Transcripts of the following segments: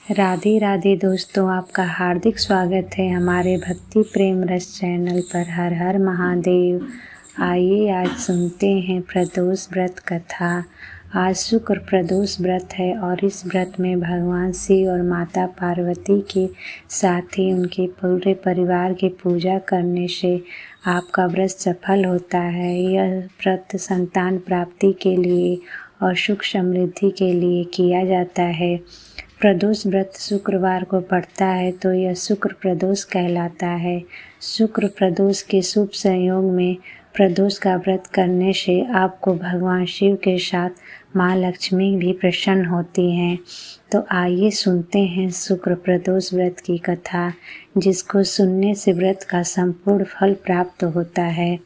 राधे राधे दोस्तों, आपका हार्दिक स्वागत है हमारे भक्ति प्रेम रस चैनल पर। हर हर महादेव। आइए आज सुनते हैं प्रदोष व्रत कथा। आज शुक्र प्रदोष व्रत है और इस व्रत में भगवान शिव और माता पार्वती के साथ ही उनके पूरे परिवार की पूजा करने से आपका व्रत सफल होता है। यह व्रत संतान प्राप्ति के लिए और सुख समृद्धि के लिए किया जाता है। प्रदोष व्रत शुक्रवार को पड़ता है तो यह शुक्र प्रदोष कहलाता है। शुक्र प्रदोष के शुभ संयोग में प्रदोष का व्रत करने से आपको भगवान शिव के साथ माँ लक्ष्मी भी प्रसन्न होती हैं। तो आइए सुनते हैं शुक्र प्रदोष व्रत की कथा, जिसको सुनने से व्रत का संपूर्ण फल प्राप्त होता है।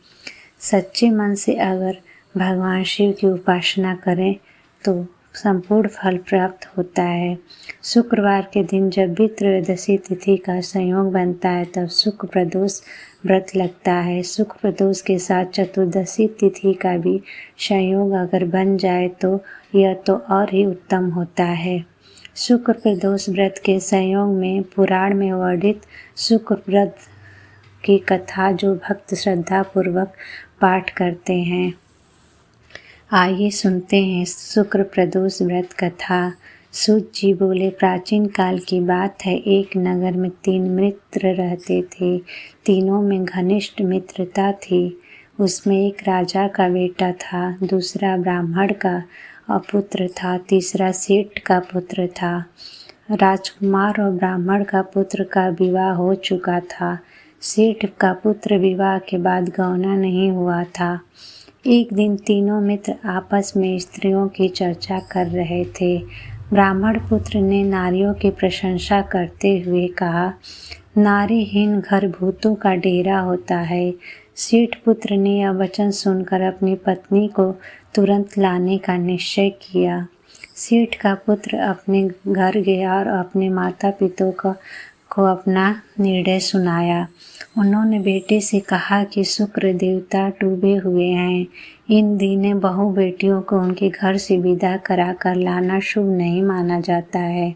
सच्चे मन से अगर भगवान शिव की उपासना करें तो संपूर्ण फल प्राप्त होता है। शुक्रवार के दिन जब भी त्रयोदशी तिथि का संयोग बनता है तब शुक्र प्रदोष व्रत लगता है। शुक्र प्रदोष के साथ चतुर्दशी तिथि का भी संयोग अगर बन जाए तो यह तो और ही उत्तम होता है। शुक्र प्रदोष व्रत के संयोग में पुराण में वर्णित शुक्र व्रत की कथा जो भक्त श्रद्धा पूर्वक पाठ करते हैं। आइए सुनते हैं शुक्र प्रदोष व्रत कथा। सूत जी बोले, प्राचीन काल की बात है। एक नगर में 3 मित्र रहते थे। तीनों में घनिष्ठ मित्रता थी। उसमें एक राजा का बेटा था, दूसरा ब्राह्मण का पुत्र था, तीसरा सेठ का पुत्र था। राजकुमार और ब्राह्मण का पुत्र का विवाह हो चुका था। सेठ का पुत्र विवाह के बाद गौना नहीं हुआ था। एक दिन तीनों मित्र आपस में स्त्रियों की चर्चा कर रहे थे। ब्राह्मण पुत्र ने नारियों की प्रशंसा करते हुए कहा, नारीहीन घर भूतों का डेरा होता है। सेठ पुत्र ने यह वचन सुनकर अपनी पत्नी को तुरंत लाने का निश्चय किया। सेठ का पुत्र अपने घर गया और अपने माता पिता को अपना निर्णय सुनाया। उन्होंने बेटे से कहा कि शुक्र देवता डूबे हुए हैं। इन दिनों बहू बेटियों को उनके घर से विदा करा कर लाना शुभ नहीं माना जाता है।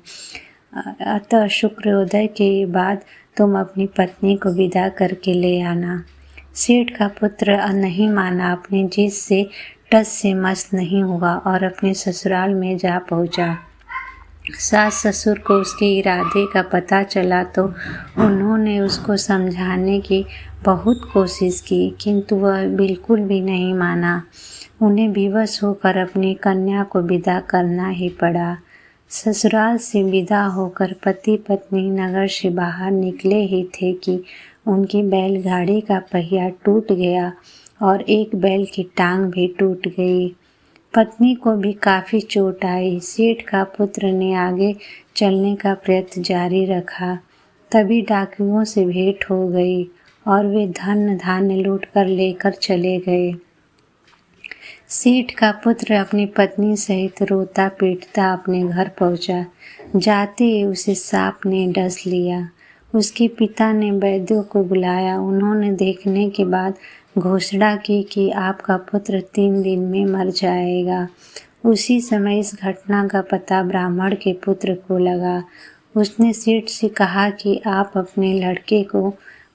अतः शुक्रोदय के बाद तुम अपनी पत्नी को विदा करके ले आना। सेठ का पुत्र नहीं माना, अपनी जिद से टस से मस नहीं हुआ और अपने ससुराल में जा पहुंचा। सास ससुर को उसके इरादे का पता चला तो उन्होंने उसको समझाने की बहुत कोशिश की, किंतु वह बिल्कुल भी नहीं माना। उन्हें विवश होकर अपनी कन्या को विदा करना ही पड़ा। ससुराल से विदा होकर पति पत्नी नगर से बाहर निकले ही थे कि उनकी बैलगाड़ी का पहिया टूट गया और एक बैल की टांग भी टूट गई। पत्नी को भी काफ़ी चोट आई। सेठ का पुत्र ने आगे चलने का प्रयत्न जारी रखा। तभी डाकुओं से भेंट हो गई और वे धन धान्य लूट कर लेकर चले गए। सेठ का पुत्र अपनी पत्नी सहित रोता पीटता अपने घर पहुंचा। जाते ही उसे सांप ने डस लिया। उसके पिता ने वैद्यों को बुलाया। उन्होंने देखने के बाद घोषणा की कि आपका पुत्र 3 दिन में मर जाएगा। उसी समय इस घटना का पता ब्राह्मण के पुत्र को लगा। उसने सेठ से कहा कि आप अपने लड़के को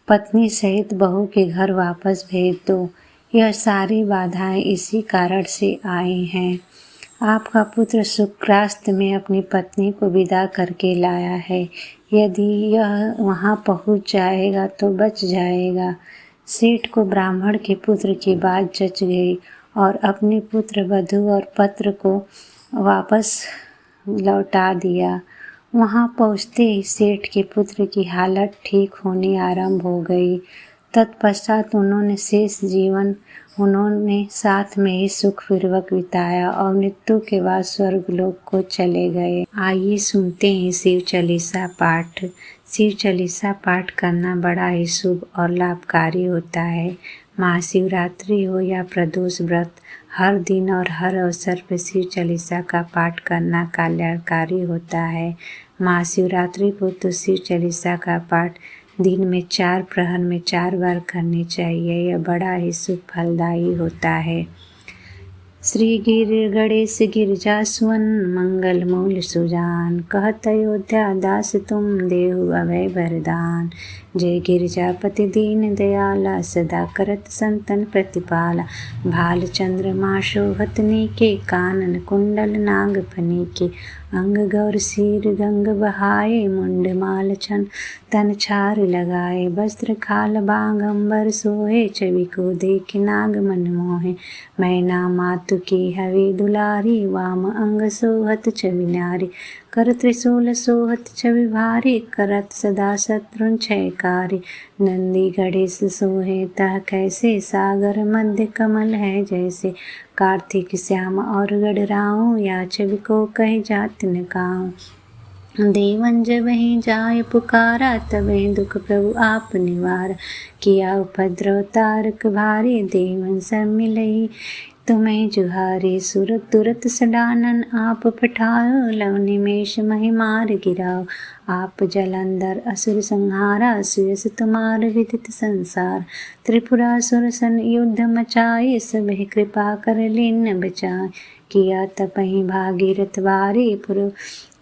पत्नी सहित बहू के घर वापस भेज दो। यह सारी बाधाएं इसी कारण से आई हैं। आपका पुत्र शुक्रास्त में अपनी पत्नी को विदा करके लाया है। यदि यह वहां पहुंच जाएगा तो बच जाएगा। सेठ को ब्राह्मण के पुत्र की बात जच गई और अपने पुत्र वधू और पत्र को वापस लौटा दिया। वहां पहुंचते ही सेठ के पुत्र की हालत ठीक होनी आरंभ हो गई। तत्पश्चात उन्होंने शेष जीवन साथ में ही सुखपूर्वक बिताया और मृत्यु के बाद स्वर्गलोक को चले गए। आइए सुनते हैं शिव चालीसा पाठ। शिव चालीसा पाठ करना बड़ा ही शुभ और लाभकारी होता है। महाशिवरात्रि हो या प्रदोष व्रत, हर दिन और हर अवसर पर शिव चालीसा का पाठ करना कल्याणकारी होता है। महाशिवरात्रि को तो शिव चालीसा का पाठ दिन में 4 प्रहर में 4 बार करनी चाहिए। यह बड़ा ही शुभ फलदायी होता है। श्री गिर गणेश गिरजासुवन मंगल मूल सुजान। कहत अयोध्या दास तुम देहु अभय वरदान। जय गिरजापति दीन दयाला सदा करत संतन प्रतिपाला। भाल चंद्रमा शोभत नीके कानन कुंडल नाग फनीके। अंग गौर सिर गंग बहाए मुंड माल छन तन छार लगाए। वस्त्र खाल बागंबर सोहे छवि को देख नाग मन मोहे। मैना मातु की हवे दुलारी वाम अंग सोहत छवि नारी। कर त्रिशूल सोहत छवि भारी करत सदा शत्रुन क्षयकारी। नंदी गणेश सोहे तह कैसे सागर मध्य कमल है जैसे। कार्तिक श्याम और गढ़राऊं या छवि को कह जात न काऊं। देवन जब ही जाय पुकारा तब ही दुख प्रभु आप निवारा। किया उपद्रव तारक भारी देवन सब मिलई तुम्हें जुहारी। सुरत तुरत सडानन आप पठाओ लव निमेष महि मार गिराओ। आप जलंधर असुर संहारा सुयस तुम्हार विदित संसार। त्रिपुरासुर सन युद्ध मचाए सब कृपा कर लीन बचाए। किया तपहि भागीरथ वारी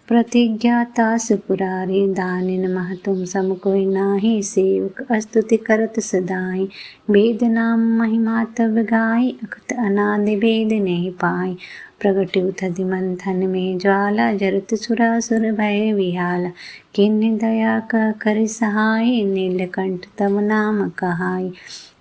प्रतिज्ञा तास पुरारी। दानिन मह तुम सम कोई नाही सेवक स्तुति करत सदाई। वेद नाम महिमा तब गाई अखत अनादि वेद नहीं पाई। प्रगट उठति मंथन में ज्वाला जरत सुरासुर भय विहाला। किन्नि दया कर सहाय नीलकंठ तब नाम कहाई।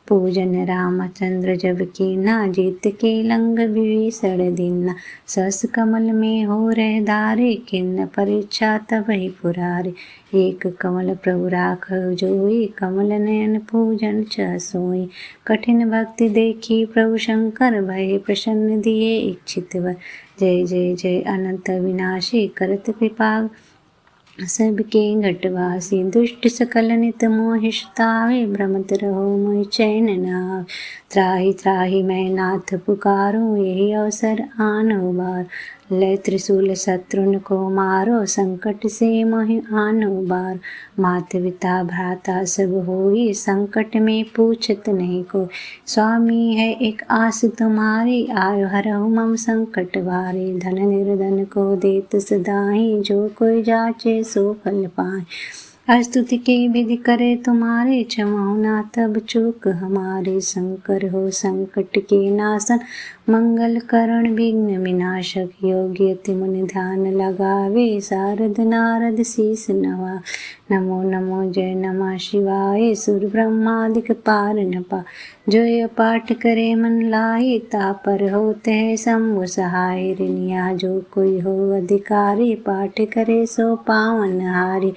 पूजन रामचंद्र जब कीना जीत के लंग विभीषण दीना। सस कमल में हो रह धारे किन्न परीक्षा तब ही पुरारे। एक कमल प्रभु राख जोई कमल नयन पूजन छ सोई। कठिन भक्ति देखी प्रभु शंकर भय प्रसन्न दिए इच्छित वर। जय जय जय अनंत विनाशी करत कृपा सबके घटवासी। दुष्ट सकल नित मोहि सतावे भ्रमत रहो मोहि चैन न आवे। त्राहि त्राहि मैं नाथ पुकारो यही अवसर आनो बार। लय त्रिशूल शत्रुन को मारो संकट से मोहि आनो बार। मात पिता भ्राता सब होई संकट में पूछत नहीं को। स्वामी है एक आस तुम्हारी आयो हरहु मम संकट वारी। धन निर्धन को देत सदाहि जो कोई जाचे सो फल पाए। स्तुति की विधि करे तुम्हारे क्षमा ना तब चूक हमारे। शंकर हो संकट के नाशन मंगल करण विघ्न विनाशक। योग्य तिमुनि ध्यान लगावे सारद नारद शीस नवा। नमो नमो जय नमः शिवाय सुर ब्रह्मादिक पार न पा। जो ये पाठ करे मन लाए ता पर होते है शंभु सहाय। ऋनिया जो कोई हो अधिकारी पाठ करे सो पावन हारी।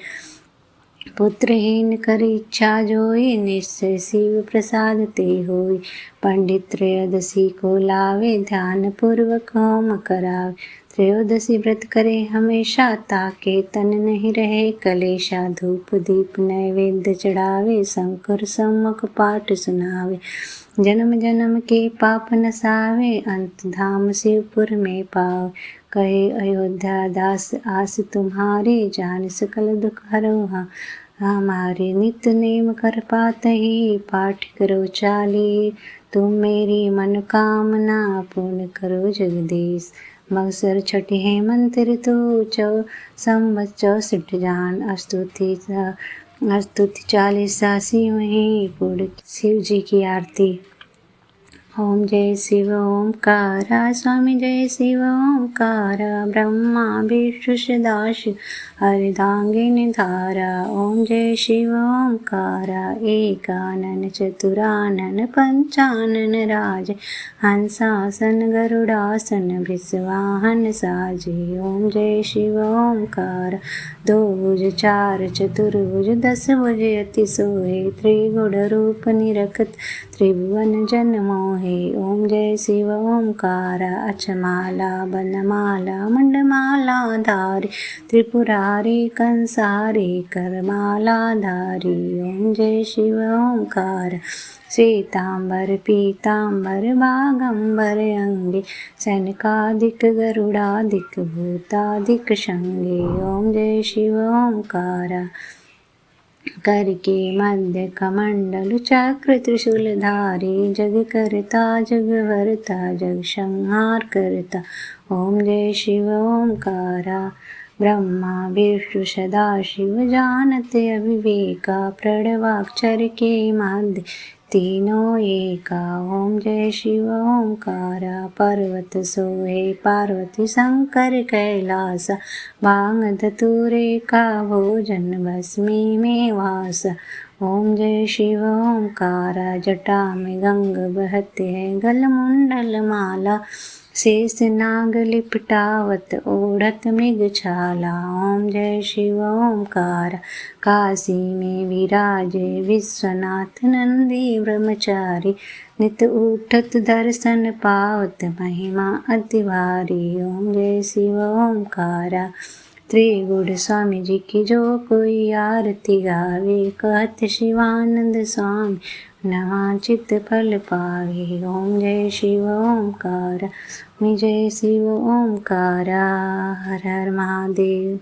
पुत्रहीन कर इच्छा जोई निश्चय शिव प्रसाद ते होई। पंडित त्रयोदशी को लावे ध्यान पूर्वक होम करावे। त्रयोदशी व्रत करे हमेशा ताके तन नहीं रहे कलेशा। धूप दीप नैवेद्य चढ़ावे शंकर सम्मुख पाठ सुनावे। जन्म जन्म के पाप नसावे अंत धाम शिवपुर में पावे। कहे अयोध्या दास आस तुम्हारे जान सकल दुख हरो हमारे। नित्य नेम कर पातहि पाठ करो चाली। तुम मेरी मनोकामना पूर्ण करो जगदीश। मगसर छठी हेमंत ऋतु संवत 64 जान। स्तुति 40 शिव ही पूर्ण शिव जी की आरती। ओम जय शिव ओंकारा स्वामी जय शिव ओंकारा। ब्रह्मा विष्णु सदाशिव हरिदांगे निधारा। ओम जय शिव ओंकारा एकानन चतुरानन पंचानन राज। हंसासन गरुड़ासन वृषवाहन साजे। ओम जय शिव ओंकारा। दो भुज चार चतुर्भुज 10 भुज अति सोहे। त्रिगुण रूप निरखत त्रिभुवन जन मोहे। ओम जय शिव ओंकारा अचमाला बनमाला मुंडमाला धारी। त्रिपुरारी कंसारी करमाला धारी। ओम जय शिव ओंकारा। श्वेतांबर पीतांबर बागंबर अंगे। सनकादिक गरुड़ादिक भूतादिक शंगे। ओम जय शिव ओंकारा। करके मध्य कमंडल चक्र त्रिशूलधारी, जग करता जग भरता जग संहार करता। ओम जय शिव ओमकारा। ब्रह्मा विष्णु सदाशिव जानते अविवेका, प्रणवाक्षर के मध्य तीनों एका। ओम जय शिव ओमकारा। पर्वत सोहे पार्वती शंकर कैलासा, भांग धतूरे का भोजन भस्मी में वास। ओम जय शिव ओमकारा। जटा में गंग बहते हैं गलमुंडल माला, शेष नाग लिपटावत ओढ़त मृग छाला। ओम जय शिव ओमकारा। काशी में विराजे विश्वनाथ नंदी ब्रह्मचारी, नित उठत दर्शन पावत महिमा अति भारी। ओम जय शिव ओमकारा। त्रिगुण स्वामी जी की जो कोई आरती गावे, कहत शिवानंद स्वामी नवांचित फल पावे। ओम जय शिव ओमकारा। जय शिव ओमकारा। हर हर महादेव।